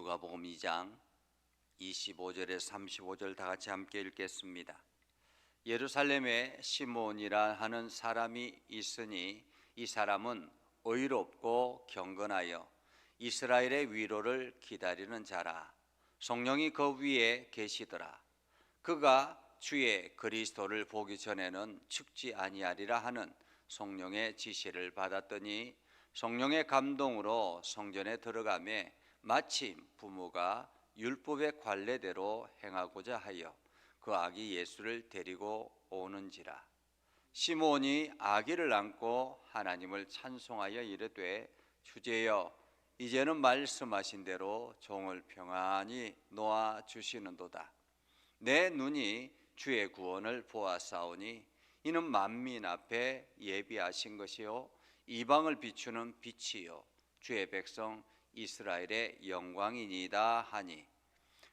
누가복음 2장 25절에서 35절 다 같이 함께 읽겠습니다. 예루살렘에 시므온이라 하는 사람이 있으니 이 사람은 의롭고 경건하여 이스라엘의 위로를 기다리는 자라. 성령이 그 위에 계시더라. 그가 주의 그리스도를 보기 전에는 죽지 아니하리라 하는 성령의 지시를 받았더니 성령의 감동으로 성전에 들어가매 마침 부모가 율법의 관례대로 행하고자 하여 그 아기 예수를 데리고 오는지라. 시므온이 아기를 안고 하나님을 찬송하여 이르되 주제여 이제는 말씀하신 대로 종을 평안히 놓아 주시는도다. 내 눈이 주의 구원을 보았사오니 이는 만민 앞에 예비하신 것이요 이방을 비추는 빛이요 주의 백성 이스라엘의 영광이니이다 하니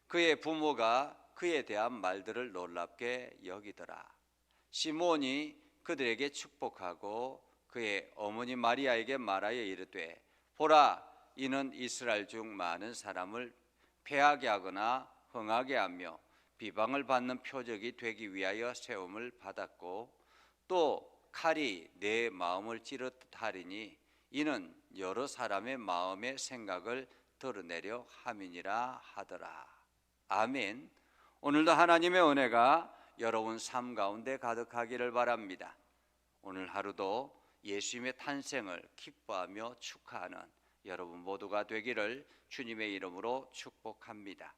그의 부모가 그에 대한 말들을 놀랍게 여기더라. 시므온이 그들에게 축복하고 그의 어머니 마리아에게 말하여 이르되 보라 이는 이스라엘 중 많은 사람을 패하게 하거나 흥하게 하며 비방을 받는 표적이 되기 위하여 세움을 받았고 또 칼이 내 마음을 찌르듯 하리니 이는 여러 사람의 마음의 생각을 드러내려 함이니라 하더라. 아멘. 오늘도 하나님의 은혜가 여러분 삶 가운데 가득하기를 바랍니다. 오늘 하루도 예수님의 탄생을 기뻐하며 축하하는 여러분 모두가 되기를 주님의 이름으로 축복합니다.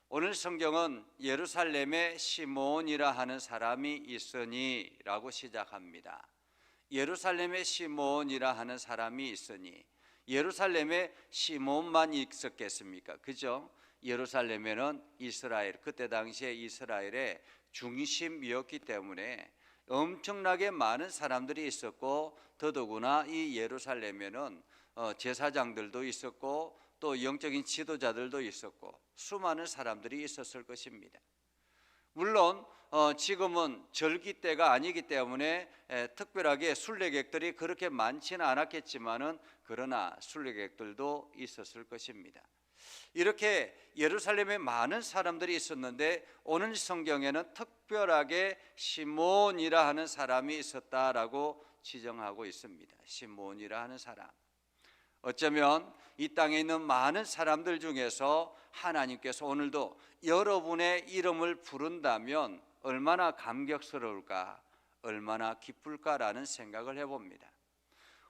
오늘 성경은 예루살렘에 시므온이라 하는 사람이 있으니 라고 시작합니다. 예루살렘에 시므온이라 하는 사람이 있으니 예루살렘에 시므온만 있었겠습니까? 그죠? 예루살렘에는 이스라엘, 그때 당시에 이스라엘의 중심이었기 때문에 엄청나게 많은 사람들이 있었고 더더구나 이 예루살렘에는 제사장들도 있었고 또 영적인 지도자들도 있었고 수많은 사람들이 있었을 것입니다. 물론 지금은 절기 때가 아니기 때문에 특별하게 순례객들이 그렇게 많지는 않았겠지만은 그러나 순례객들도 있었을 것입니다. 이렇게 예루살렘에 많은 사람들이 있었는데 오늘 성경에는 특별하게 시므온이라 하는 사람이 있었다라고 지정하고 있습니다. 시므온이라 하는 사람. 어쩌면 이 땅에 있는 많은 사람들 중에서 하나님께서 오늘도 여러분의 이름을 부른다면 얼마나 감격스러울까, 얼마나 기쁠까라는 생각을 해봅니다.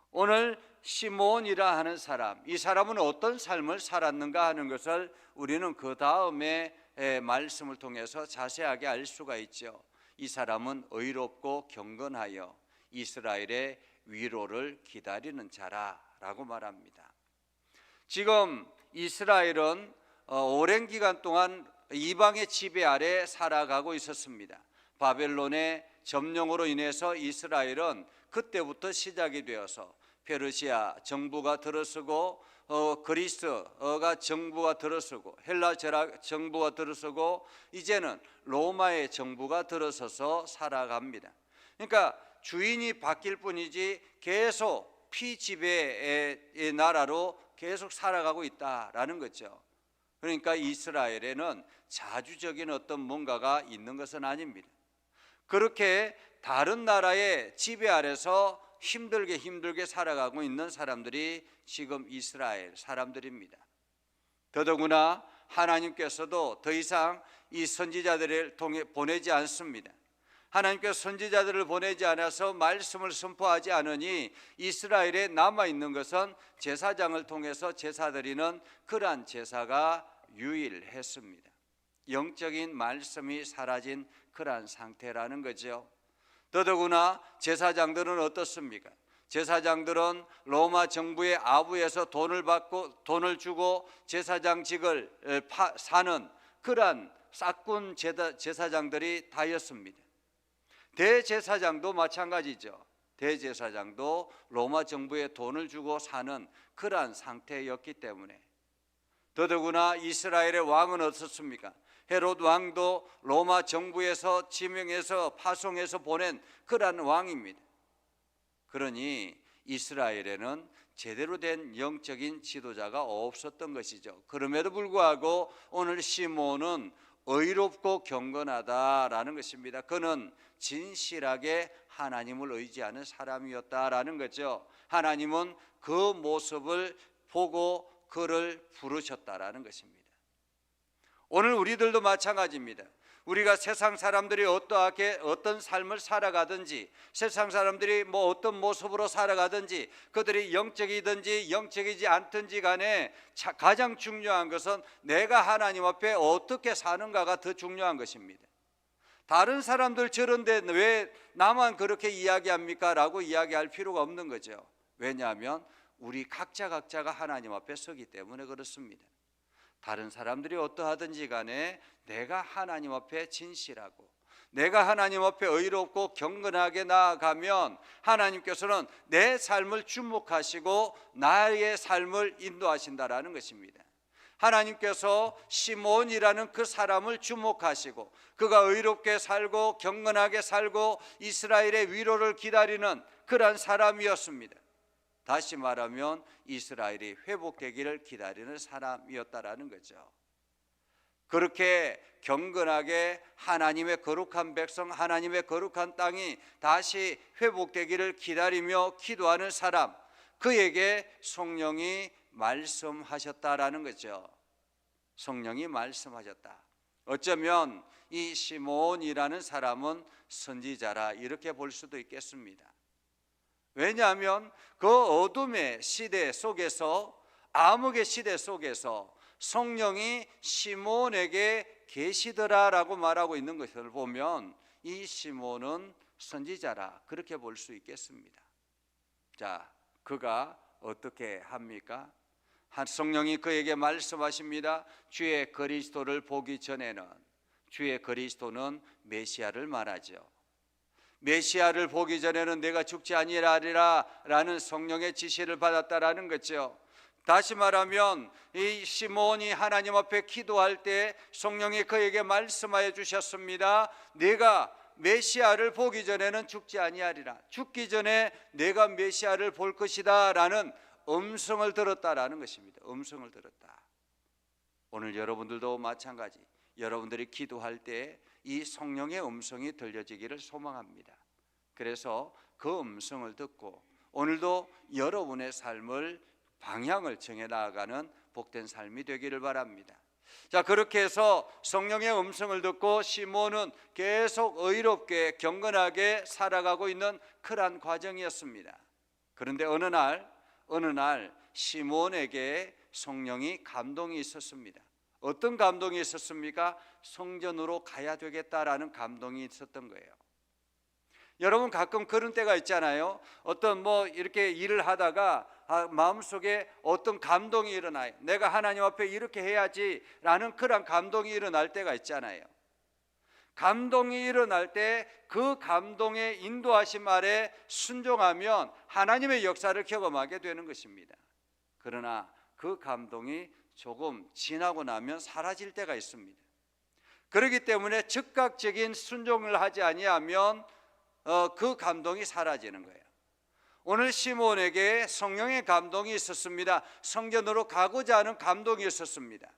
오늘 시므온이라 하는 사람, 이 사람은 어떤 삶을 살았는가 하는 것을 우리는 그 다음에 말씀을 통해서 자세하게 알 수가 있죠. 이 사람은 의롭고 경건하여 이스라엘의 위로를 기다리는 자라라고 말합니다. 지금 이스라엘은 오랜 기간 동안 이방의 지배 아래 살아가고 있었습니다. 바벨론의 점령으로 인해서 이스라엘은 그때부터 시작이 되어서 페르시아 정부가 들어서고 그리스가 정부가 들어서고 헬라 정부가 들어서고 이제는 로마의 정부가 들어서서 살아갑니다. 그러니까 주인이 바뀔 뿐이지 계속 피지배의 나라로 계속 살아가고 있다라는 거죠. 그러니까 이스라엘에는 자주적인 어떤 뭔가가 있는 것은 아닙니다. 그렇게 다른 나라의 지배 아래서 힘들게 살아가고 있는 사람들이 지금 이스라엘 사람들입니다. 더더구나 하나님께서도 더 이상 이 선지자들을 통해 보내지 않습니다. 하나님께서 선지자들을 보내지 않아서 말씀을 선포하지 않으니 이스라엘에 남아있는 것은 제사장을 통해서 제사 드리는 그러한 제사가 유일했습니다. 영적인 말씀이 사라진 그러한 상태라는 거죠. 더더구나 제사장들은 어떻습니까? 제사장들은 로마 정부의 아부에서 돈을 주고 제사장직을 사는 그러한 싹군 제사장들이 다였습니다. 대제사장도 마찬가지죠. 대제사장도 로마 정부에 돈을 주고 사는 그러한 상태였기 때문에 더더구나 이스라엘의 왕은 어떻습니까? 헤롯 왕도 로마 정부에서 지명해서 파송해서 보낸 그러한 왕입니다. 그러니 이스라엘에는 제대로 된 영적인 지도자가 없었던 것이죠. 그럼에도 불구하고 오늘 시몬은 의롭고 경건하다라는 것입니다. 그는 진실하게 하나님을 의지하는 사람이었다라는 거죠. 하나님은 그 모습을 보고 그를 부르셨다라는 것입니다. 오늘 우리들도 마찬가지입니다. 우리가 세상 사람들이 어떠하게 어떤 삶을 살아가든지, 세상 사람들이 뭐 어떤 모습으로 살아가든지, 그들이 영적이든지 영적이지 않든지 간에 가장 중요한 것은 내가 하나님 앞에 어떻게 사는가가 더 중요한 것입니다. 다른 사람들 저런데 왜 나만 그렇게 이야기합니까? 라고 이야기할 필요가 없는 거죠. 왜냐하면 우리 각자가 하나님 앞에 서기 때문에 그렇습니다. 다른 사람들이 어떠하든지 간에 내가 하나님 앞에 진실하고 내가 하나님 앞에 의롭고 경건하게 나아가면 하나님께서는 내 삶을 주목하시고 나의 삶을 인도하신다라는 것입니다. 하나님께서 시몬이라는 그 사람을 주목하시고 그가 의롭게 살고 경건하게 살고 이스라엘의 위로를 기다리는 그러한 사람이었습니다. 다시 말하면 이스라엘이 회복되기를 기다리는 사람이었다라는 거죠. 그렇게 경건하게 하나님의 거룩한 백성, 하나님의 거룩한 땅이 다시 회복되기를 기다리며 기도하는 사람, 그에게 성령이 말씀하셨다라는 거죠. 성령이 말씀하셨다. 어쩌면 이 시몬이라는 사람은 선지자라 이렇게 볼 수도 있겠습니다. 왜냐하면 그 어둠의 시대 속에서, 암흑의 시대 속에서 성령이 시몬에게 계시더라라고 말하고 있는 것을 보면 이 시몬은 선지자라 그렇게 볼 수 있겠습니다. 자, 그가 어떻게 합니까? 성령이 그에게 말씀하십니다. 주의 그리스도를 보기 전에는, 주의 그리스도는 메시아를 말하죠. 메시아를 보기 전에는 내가 죽지 아니하리라 라는 성령의 지시를 받았다라는 거죠. 다시 말하면 이 시몬이 하나님 앞에 기도할 때 성령이 그에게 말씀하여 주셨습니다. 내가 메시아를 보기 전에는 죽지 아니하리라, 죽기 전에 내가 메시아를 볼 것이다 라는 음성을 들었다라는 것입니다. 음성을 들었다. 오늘 여러분들도 마찬가지, 여러분들이 기도할 때 이 성령의 음성이 들려지기를 소망합니다. 그래서 그 음성을 듣고 오늘도 여러분의 삶을 방향을 정해 나아가는 복된 삶이 되기를 바랍니다. 자, 그렇게 해서 성령의 음성을 듣고 시몬은 계속 의롭게 경건하게 살아가고 있는 그러한 과정이었습니다. 그런데 어느 날 시몬에게 성령이 감동이 있었습니다. 어떤 감동이 있었습니까? 성전으로 가야 되겠다라는 감동이 있었던 거예요. 여러분 가끔 그런 때가 있잖아요. 어떤 이렇게 일을 하다가 마음속에 어떤 감동이 일어나요. 내가 하나님 앞에 이렇게 해야지 라는 그런 감동이 일어날 때가 있잖아요. 감동이 일어날 때 그 감동의 인도하심 아래 순종하면 하나님의 역사를 경험하게 되는 것입니다. 그러나 그 감동이 조금 지나고 나면 사라질 때가 있습니다. 그렇기 때문에 즉각적인 순종을 하지 아니하면 그 감동이 사라지는 거예요. 오늘 시몬에게 성령의 감동이 있었습니다. 성전으로 가고자 하는 감동이 있었습니다.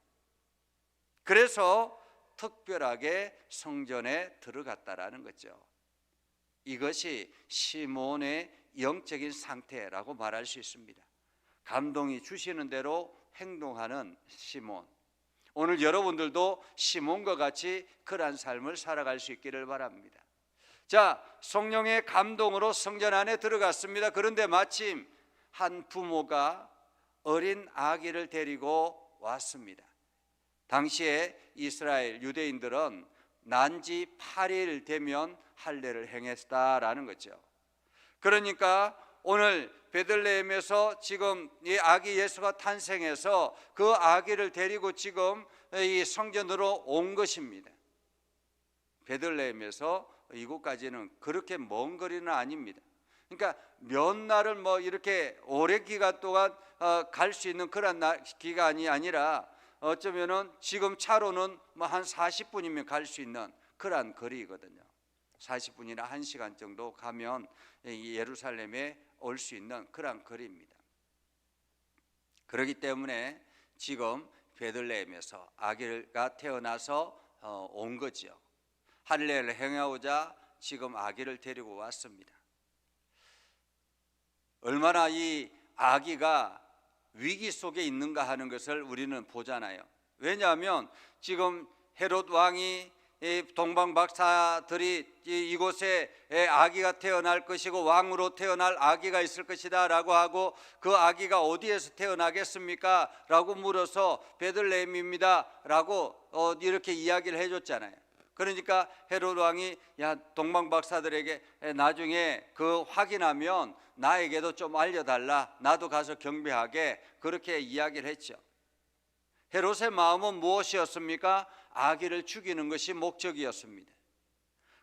그래서 특별하게 성전에 들어갔다라는 거죠. 이것이 시몬의 영적인 상태라고 말할 수 있습니다. 감동이 주시는 대로 행동하는 시몬. 오늘 여러분들도 시몬과 같이 그러한 삶을 살아갈 수 있기를 바랍니다. 자, 성령의 감동으로 성전 안에 들어갔습니다. 그런데 마침 한 부모가 어린 아기를 데리고 왔습니다. 당시에 이스라엘 유대인들은 난지 8일 되면 할례를 행했다라는 거죠. 그러니까 오늘 베들레헴에서 지금 이 아기 예수가 탄생해서 그 아기를 데리고 지금 이 성전으로 온 것입니다. 베들레헴에서 이곳까지는 그렇게 먼 거리는 아닙니다. 그러니까 몇 날을 이렇게 오랜 기간 동안 갈 수 있는 그런 기간이 아니라 어쩌면은 지금 차로는 한 40분이면 갈 수 있는 그러한 거리거든요. 40분이나 1시간 정도 가면 예루살렘에 올 수 있는 그러한 거리입니다. 그렇기 때문에 지금 베들레헴에서 아기가 태어나서 온 거지요. 할례를 행하고자 지금 아기를 데리고 왔습니다. 얼마나 이 아기가 위기 속에 있는가 하는 것을 우리는 보잖아요. 왜냐하면 지금 헤롯 왕이 동방 박사들이 이곳에 아기가 태어날 것이고 왕으로 태어날 아기가 있을 것이다 라고 하고, 그 아기가 어디에서 태어나겠습니까? 라고 물어서 베들레헴입니다 라고 이렇게 이야기를 해줬잖아요. 그러니까 헤롯 왕이 야, 동방 박사들에게 나중에 그 확인하면 나에게도 좀 알려달라, 나도 가서 경배하게, 그렇게 이야기를 했죠. 헤롯의 마음은 무엇이었습니까? 아기를 죽이는 것이 목적이었습니다.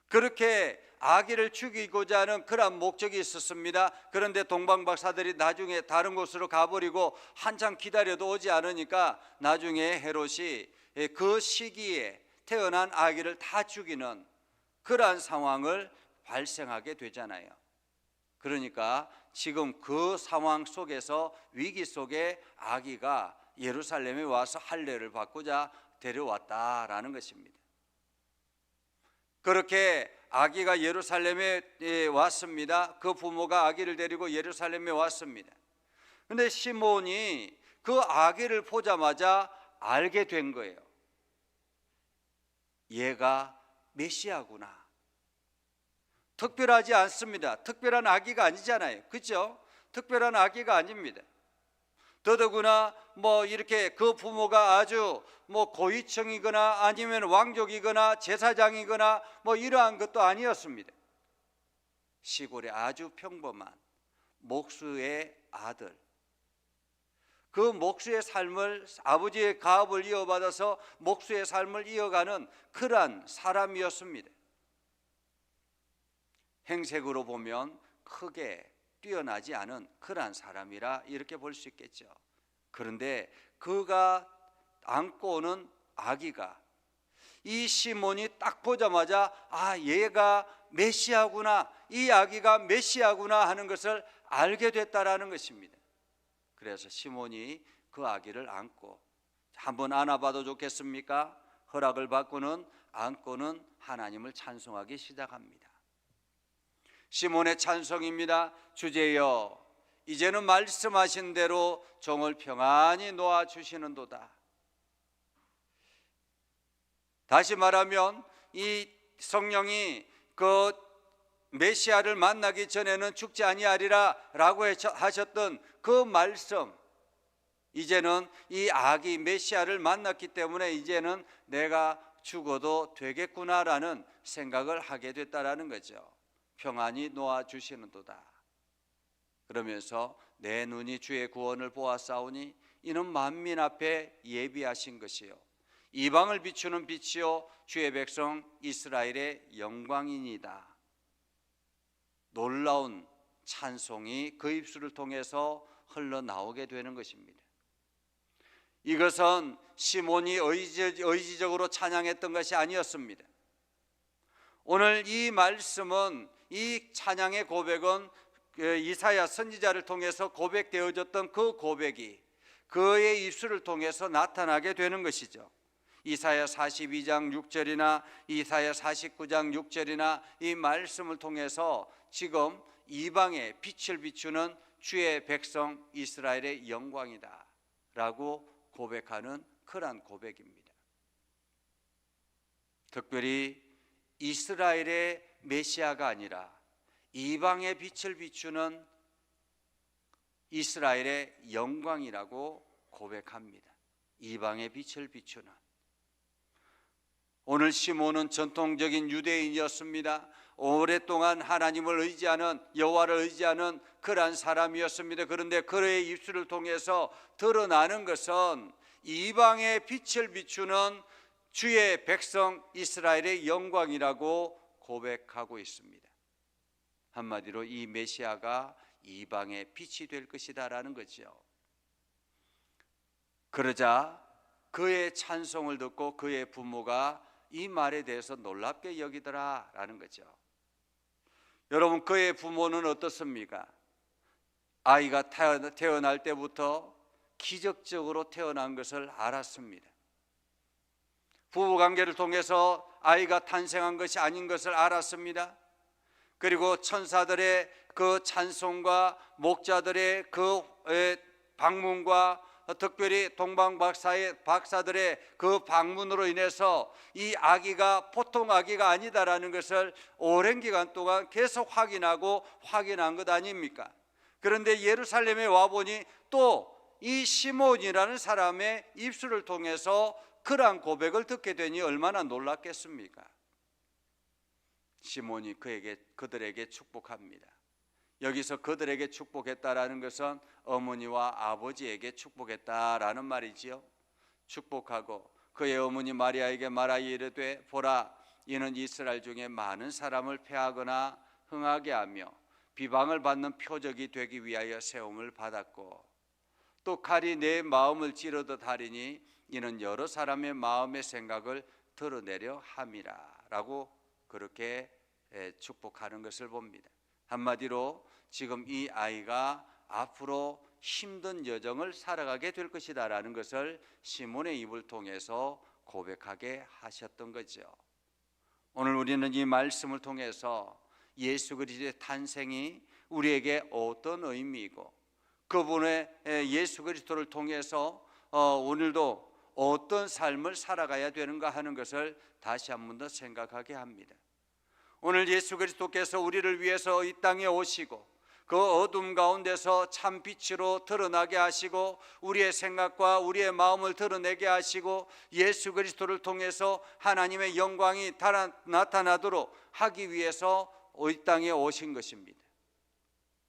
그렇게 아기를 죽이고자 하는 그런 목적이 있었습니다. 그런데 동방 박사들이 나중에 다른 곳으로 가버리고 한참 기다려도 오지 않으니까 나중에 헤롯이 그 시기에 태어난 아기를 다 죽이는 그러한 상황을 발생하게 되잖아요. 그러니까 지금 그 상황 속에서, 위기 속에 아기가 예루살렘에 와서 할례를 받고자 데려왔다라는 것입니다. 그렇게 아기가 예루살렘에 왔습니다. 그 부모가 아기를 데리고 예루살렘에 왔습니다. 그런데 시몬이 그 아기를 보자마자 알게 된 거예요. 얘가 메시아구나. 특별하지 않습니다. 특별한 아기가 아니잖아요. 그렇죠? 특별한 아기가 아닙니다. 더더구나 이렇게 그 부모가 아주 고위층이거나 아니면 왕족이거나 제사장이거나 이러한 것도 아니었습니다. 시골의 아주 평범한 목수의 아들, 그 목수의 삶을, 아버지의 가업을 이어받아서 목수의 삶을 이어가는 그러한 사람이었습니다. 행색으로 보면 크게 뛰어나지 않은 그러한 사람이라 이렇게 볼 수 있겠죠. 그런데 그가 안고 오는 아기가, 이 시몬이 딱 보자마자 얘가 메시아구나, 이 아기가 메시아구나 하는 것을 알게 됐다라는 것입니다. 그래서 시몬이 그 아기를 안고, 한번 안아봐도 좋겠습니까? 허락을 받고는 안고는 하나님을 찬송하기 시작합니다. 시몬의 찬송입니다. 주제여, 이제는 말씀하신 대로 종을 평안히 놓아주시는도다. 다시 말하면 이 성령이 그 메시아를 만나기 전에는 죽지 아니하리라 라고 하셨던 그 말씀, 이제는 이 아기 메시아를 만났기 때문에 이제는 내가 죽어도 되겠구나라는 생각을 하게 됐다라는 거죠. 평안히 놓아주시는도다. 그러면서 내 눈이 주의 구원을 보았사오니 이는 만민 앞에 예비하신 것이요 이방을 비추는 빛이요 주의 백성 이스라엘의 영광이니이다. 놀라운 찬송이 그 입술을 통해서 흘러나오게 되는 것입니다. 이것은 시몬이 의지적으로 찬양했던 것이 아니었습니다. 오늘 이 말씀은, 이 찬양의 고백은 이사야 선지자를 통해서 고백되어졌던 그 고백이 그의 입술을 통해서 나타나게 되는 것이죠. 이사야 42장 6절이나 이사야 49장 6절이나 이 말씀을 통해서 지금 이방의 빛을 비추는 주의 백성 이스라엘의 영광이다 라고 고백하는 그러한 고백입니다. 특별히 이스라엘의 메시아가 아니라 이방의 빛을 비추는 이스라엘의 영광이라고 고백합니다. 이방의 빛을 비추는. 오늘 시몬은 전통적인 유대인이었습니다. 오랫동안 하나님을 의지하는, 여호와를 의지하는 그러한 사람이었습니다. 그런데 그의 입술을 통해서 드러나는 것은 이방의 빛을 비추는 주의 백성 이스라엘의 영광이라고 고백하고 있습니다. 한마디로 이 메시아가 이방의 빛이 될 것이다 라는 거죠. 그러자 그의 찬송을 듣고 그의 부모가 이 말에 대해서 놀랍게 여기더라 라는 거죠. 여러분, 그의 부모는 어떻습니까? 아이가 태어날 때부터 기적적으로 태어난 것을 알았습니다. 부부관계를 통해서 아이가 탄생한 것이 아닌 것을 알았습니다. 그리고 천사들의 그 찬송과 목자들의 그 방문과 특별히 동방박사들의 그 방문으로 인해서 이 아기가 보통 아기가 아니다라는 것을 오랜 기간 동안 계속 확인한 것 아닙니까? 그런데 예루살렘에 와보니 또 이 시몬이라는 사람의 입술을 통해서 그러한 고백을 듣게 되니 얼마나 놀랐겠습니까? 시몬이 그들에게 축복합니다. 여기서 그들에게 축복했다라는 것은 어머니와 아버지에게 축복했다라는 말이지요. 축복하고 그의 어머니 마리아에게 말하여 이르되 보라, 이는 이스라엘 중에 많은 사람을 패하거나 흥하게 하며 비방을 받는 표적이 되기 위하여 세움을 받았고, 또 칼이 내 마음을 찌르듯 하리니 이는 여러 사람의 마음의 생각을 드러내려 함이라 라고 그렇게 축복하는 것을 봅니다. 한마디로 지금 이 아이가 앞으로 힘든 여정을 살아가게 될 것이다 라는 것을 시몬의 입을 통해서 고백하게 하셨던 거죠. 오늘 우리는 이 말씀을 통해서 예수 그리스도의 탄생이 우리에게 어떤 의미이고, 그분의 예수 그리스도를 통해서 오늘도 어떤 삶을 살아가야 되는가 하는 것을 다시 한 번 더 생각하게 합니다. 오늘 예수 그리스도께서 우리를 위해서 이 땅에 오시고 그 어둠 가운데서 참 빛으로 드러나게 하시고 우리의 생각과 우리의 마음을 드러내게 하시고 예수 그리스도를 통해서 하나님의 영광이 나타나도록 하기 위해서 이 땅에 오신 것입니다.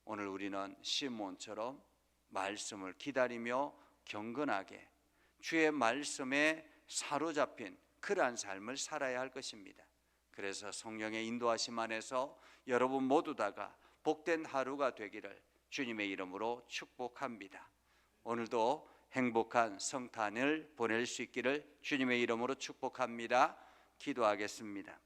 오늘 우리는 시몬처럼 말씀을 기다리며 경건하게 주의 말씀에 사로잡힌 그러한 삶을 살아야 할 것입니다. 그래서 성령의 인도하심 안에서 여러분 모두 다가 복된 하루가 되기를 주님의 이름으로 축복합니다. 오늘도 행복한 성탄을 보낼 수 있기를 주님의 이름으로 축복합니다. 기도하겠습니다.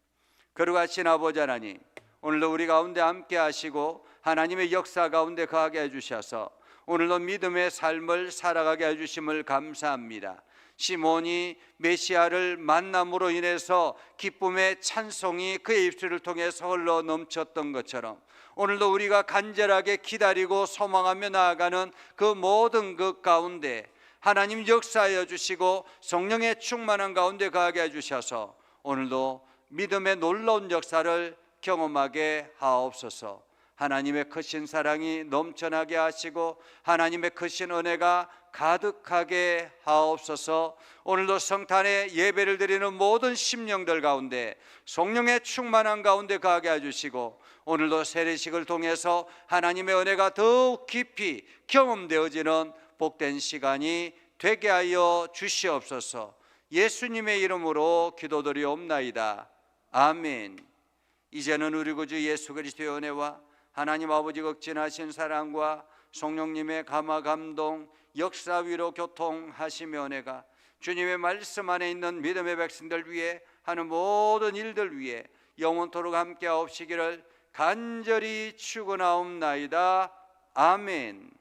거룩하신 아버지 하나님, 오늘도 우리 가운데 함께 하시고 하나님의 역사 가운데 거하게 해주셔서 오늘도 믿음의 삶을 살아가게 해주심을 감사합니다. 시몬이 메시아를 만남으로 인해서 기쁨의 찬송이 그의 입술을 통해서 흘러 넘쳤던 것처럼 오늘도 우리가 간절하게 기다리고 소망하며 나아가는 그 모든 것 가운데 하나님 역사하여 주시고 성령의 충만한 가운데 거하게 해주셔서 오늘도 믿음의 놀라운 역사를 경험하게 하옵소서. 하나님의 크신 사랑이 넘쳐나게 하시고 하나님의 크신 은혜가 가득하게 하옵소서. 오늘도 성탄의 예배를 드리는 모든 심령들 가운데 성령의 충만한 가운데 거하게 해주시고 오늘도 세례식을 통해서 하나님의 은혜가 더욱 깊이 경험되어지는 복된 시간이 되게 하여 주시옵소서. 예수님의 이름으로 기도드리옵나이다. 아멘. 이제는 우리 구주 예수 그리스도의 은혜와 하나님 아버지 극진하신 사랑과 성령님의 감화 감동 역사 위로 교통하시며 은혜가 주님의 말씀 안에 있는 믿음의 백성들 위해 하는 모든 일들 위해 영원토록 함께 하옵시기를 간절히 축원하옵나이다. 아멘.